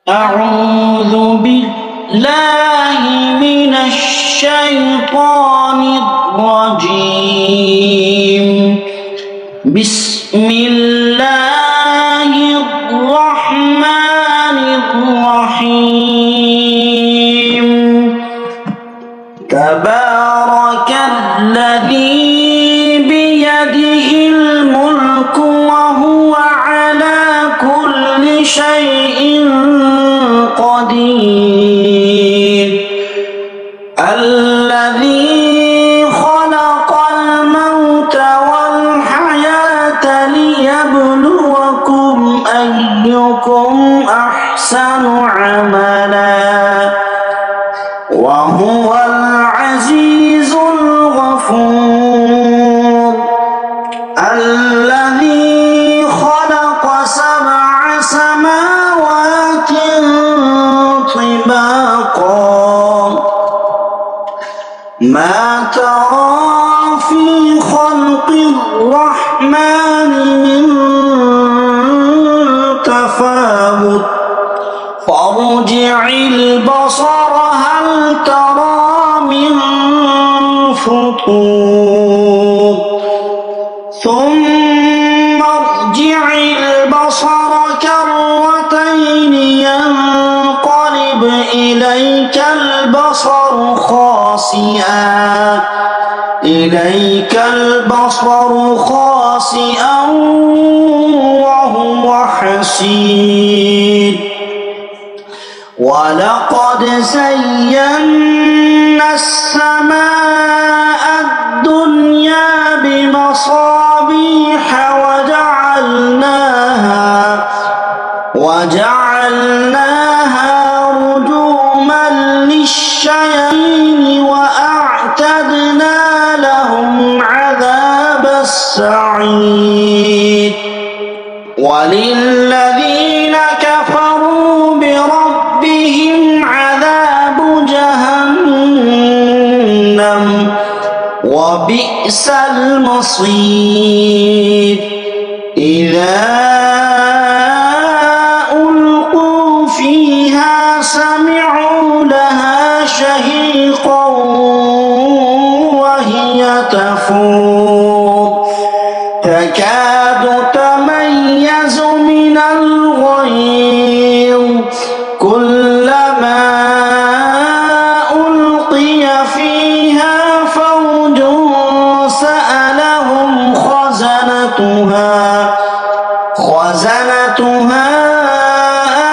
أعوذ بالله من الشيطان الرجيم. بسم الله الرحمن الرحيم. تبارك الذي بيده الملك وهو على كل شيء قدير. الذي خلق الموت والحياة ليبلوكم أيكم أحسن عملا وهو العزيز الغفور. الذي خلق 7 سماوات طباقا ما ترى في خلق الرحمن من تفاوت فارجع البصر هل ترى من فطور ثم ارجع البصر كرتين ينقلب إليك البصر خاسئا وهو حسير. ولقد زينا السماء الدنيا بمصابيح وجعلناها رجوما للشياطين وأعتدنا لهم عذاب السعير. وللذين كفروا بربهم عذاب جهنم وبئس المصير. إذا ألقوا فيها سمعوا لها شهيقا وهي تفور تكاد تميز من الغيظ كلما ألقي فيها فوج سألهم خزنتها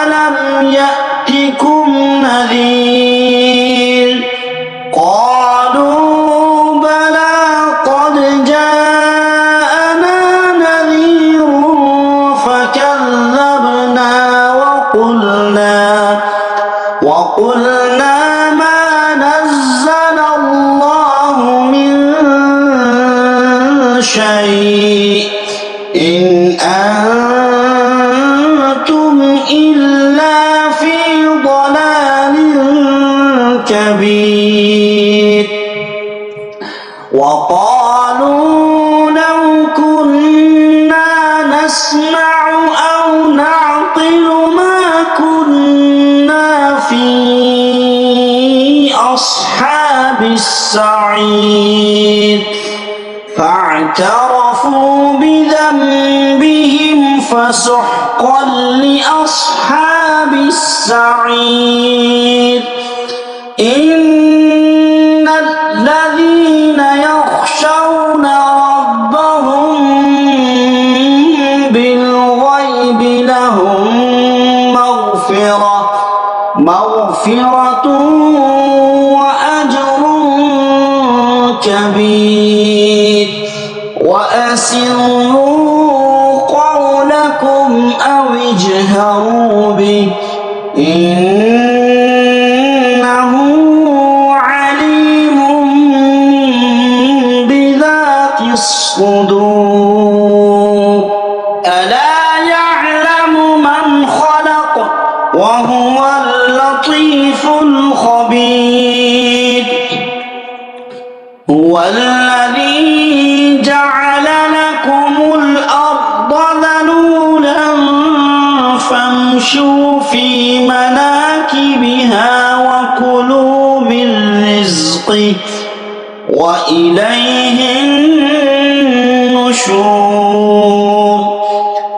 ألم يأتكم نذير قالوا بلى قد جاءنا نذير فكذبنا وقلنا ما نزل الله من شيء إن أنتم إلا في ضلال كبير. وقالوا لو كنا نسمع أو نعقل ما كنا في أصحاب السعير. فاعترفوا بذنبهم فسحقا لأصحاب السعير. إن الذين يخشون ربهم بالغيب لهم مغفرة وأجر كبير. وأسروا قولكم أو اجهروا به إنه عليم بذات الصدور. ألا يعلم من خلق وهو اللطيف الخبير. هو الذي جعل لكم الأرض ذلولا فامشوا في مناكبها وإليه النشور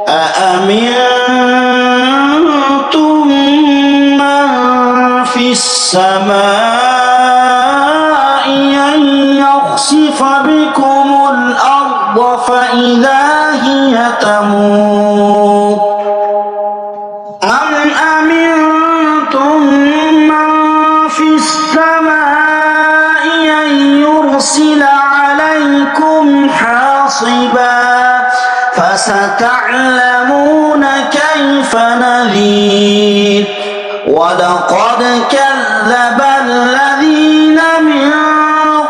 أأمنتم من في السماء أن يخسف بكم الأرض فإذا هي تمور أم أمنتم من في السماء أن يرسل عليكم حاصبا فستعلمون كيف نذير ولقد كذب الذين من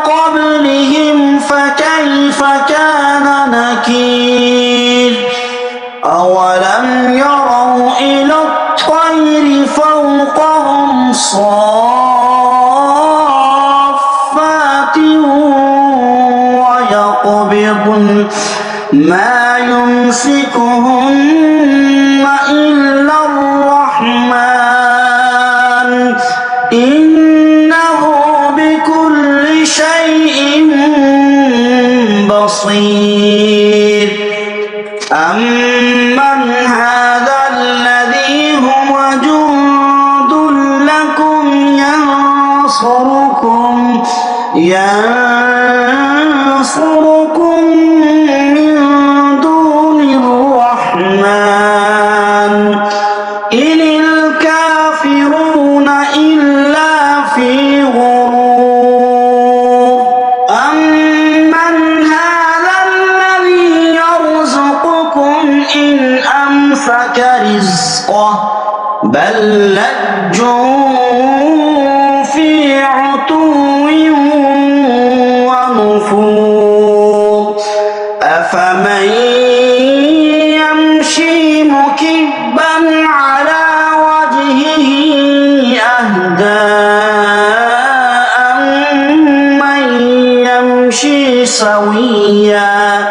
قبلهم فكيف كان نكير أولم يروا إلى الطير فوقهم صافات ويقبضن ما يمسكهن إلا الرحمن إنه بكل شيء بصير أمن هذا الذي هو جند لكم ينصركم من دون الرحمن إن الكافرون إلا في غرور أمن هذا الذي يرزقكم إن أمسك رزقه بل لجوا في عتو ونفور أفمن يمشي مكبا على وجهه أهدى أمن يمشي سويا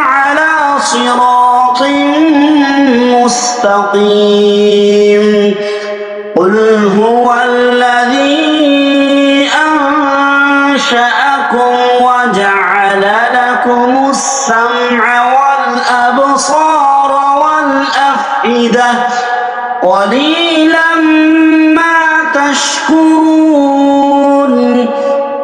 على صراط مستقيم قل هو الذي أنشأكم وجعل لكم السمع والأبصار والأفئدة قليلا ما تشكرون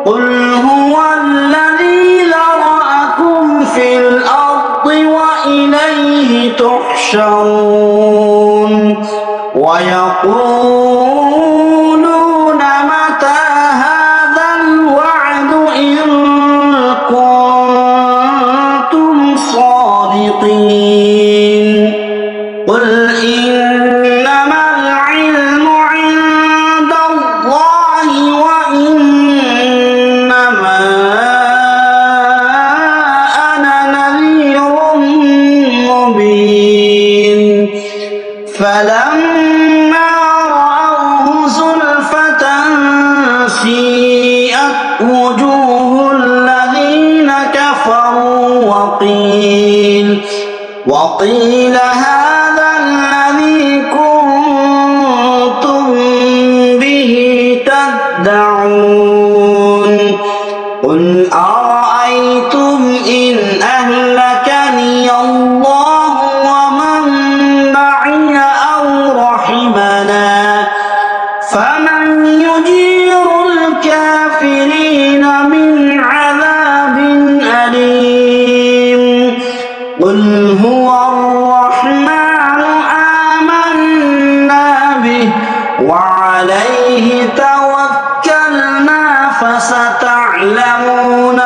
قل هو الذي ذرأكم في الأرض وإليه تحشرون ويقولون متى هذا الوعد إن كنتم صادقين قل إنما العلم عند الله وإنما أنا نذير مبين فلما رأوه زلفة سيئت وجوه الذين كفروا وقيل هذا الذي كنتم به تدعون قل أرأيتم إن أهلكني الله ومن معي أو رحمنا فمن يجير الكافرين من عذاب أليم قل هو الرحمن آمنا به وعليه توكلنا فستعلمون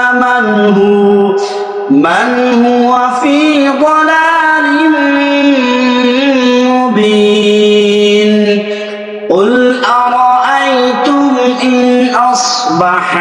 من هو في ضلال مبين قل أرأيتم إن أصبح